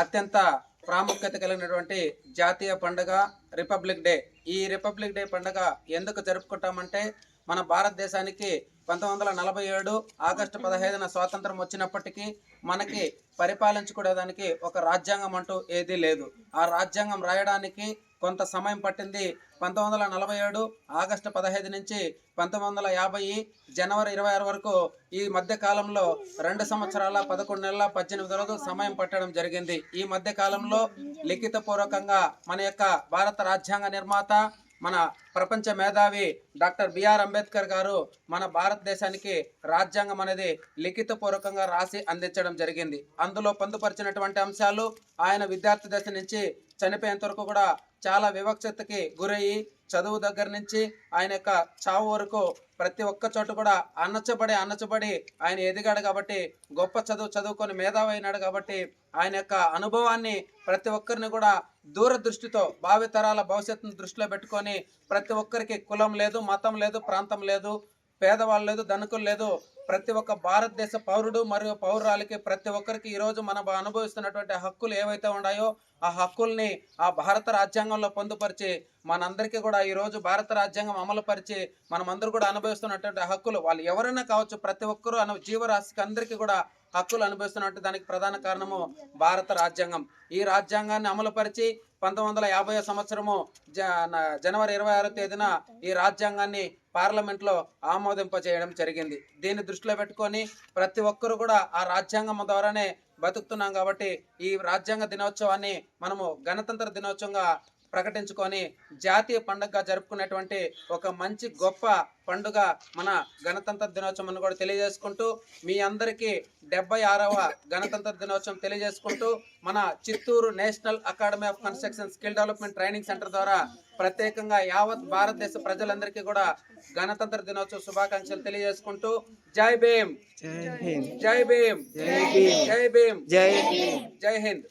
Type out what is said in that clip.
అత్యంత ప్రాముఖ్యత కలిగినటువంటి జాతీయ పండుగ రిపబ్లిక్ డే. ఈ రిపబ్లిక్ డే పండుగ ఎందుకు జరుపుకుంటామంటే, మన భారతదేశానికి 1947 ఆగస్టు 15న స్వాతంత్రం వచ్చినప్పటికీ మనకి పరిపాలించుకునేదానికి ఒక రాజ్యాంగం అంటూ ఏదీ లేదు. ఆ రాజ్యాంగం రాయడానికి కొంత సమయం పట్టింది. 1947 ఆగస్టు 15 నుంచి 1950 జనవరి 26 వరకు ఈ మధ్య కాలంలో 2 సంవత్సరాల 11 నెలల 18 రోజులు సమయం పట్టడం జరిగింది. ఈ మధ్య కాలంలో లిఖిత పూర్వకంగా మన యొక్క భారత రాజ్యాంగ నిర్మాత, మన ప్రపంచ మేధావి డాక్టర్ బిఆర్ అంబేద్కర్ గారు మన భారతదేశానికి రాజ్యాంగం అనేది లిఖిత పూర్వకంగా రాసి అందించడం జరిగింది. అందులో పొందుపరిచినటువంటి అంశాలు ఆయన విద్యార్థి దశ నుంచి చనిపోయేంత వరకు కూడా చాలా వివక్షతకి గురయ్యి, చదువు దగ్గర నుంచి ఆయన యొక్క చావు వరకు ప్రతి ఒక్క చోట కూడా అన్నచబడి ఆయన ఎదిగాడు. కాబట్టి గొప్ప చదువుకొని మేధావి అయినాడు. కాబట్టి ఆయన యొక్క అనుభవాన్ని ప్రతి ఒక్కరిని కూడా దూరదృష్టితో భావితరాల భవిష్యత్తును దృష్టిలో పెట్టుకొని ప్రతి ఒక్కరికి కులం లేదు, మతం లేదు, ప్రాంతం లేదు, పేదవాళ్ళు లేదు, ధనికులు లేదు, ప్రతి ఒక్క భారతదేశ పౌరుడు మరియు పౌరురాలకి ప్రతి ఒక్కరికి ఈరోజు మనం అనుభవిస్తున్నటువంటి హక్కులు ఏవైతే ఉన్నాయో ఆ హక్కుల్ని ఆ భారత రాజ్యాంగంలో పొందుపరిచి మనందరికీ కూడా ఈరోజు భారత రాజ్యాంగం అమలుపరిచి మనమందరూ కూడా అనుభవిస్తున్నటువంటి హక్కులు వాళ్ళు ఎవరైనా కావచ్చు, ప్రతి ఒక్కరూ జీవరాశికి అందరికీ కూడా హక్కులు అనుభవిస్తున్నట్టు దానికి ప్రధాన కారణము భారత రాజ్యాంగం. ఈ రాజ్యాంగాన్ని అమలుపరిచి 1950 సంవత్సరము జనవరి 26వ తేదీన ఈ రాజ్యాంగాన్ని పార్లమెంట్లో ఆమోదింపజేయడం జరిగింది. దీన్ని దృష్టిలో పెట్టుకొని ప్రతి ఒక్కరు కూడా ఆ రాజ్యాంగం ద్వారానే బతుకుతున్నాం. కాబట్టి ఈ రాజ్యాంగ దినోత్సవాన్ని మనము గణతంత్ర దినోత్సవంగా ప్రకటించుకొని జాతీయ పండుగగా జరుపుకునేటువంటి ఒక మంచి గొప్ప పండుగ మన గణతంత్ర దినోత్సవం అని కూడా తెలియజేసుకుంటూ, మీ అందరికీ 76వ గణతంత్ర దినోత్సవం తెలియజేసుకుంటూ, మన Chittoor national academy of construction skill development training centre ద్వారా ప్రత్యేకంగా యావత్ భారతదేశ ప్రజలందరికీ కూడా గణతంత్ర దినోత్సవ శుభాకాంక్షలు తెలియజేసుకుంటూ, జై భీమ్, జై భీమ్, జై భీమ్, జై భీమ్, జై హింద్.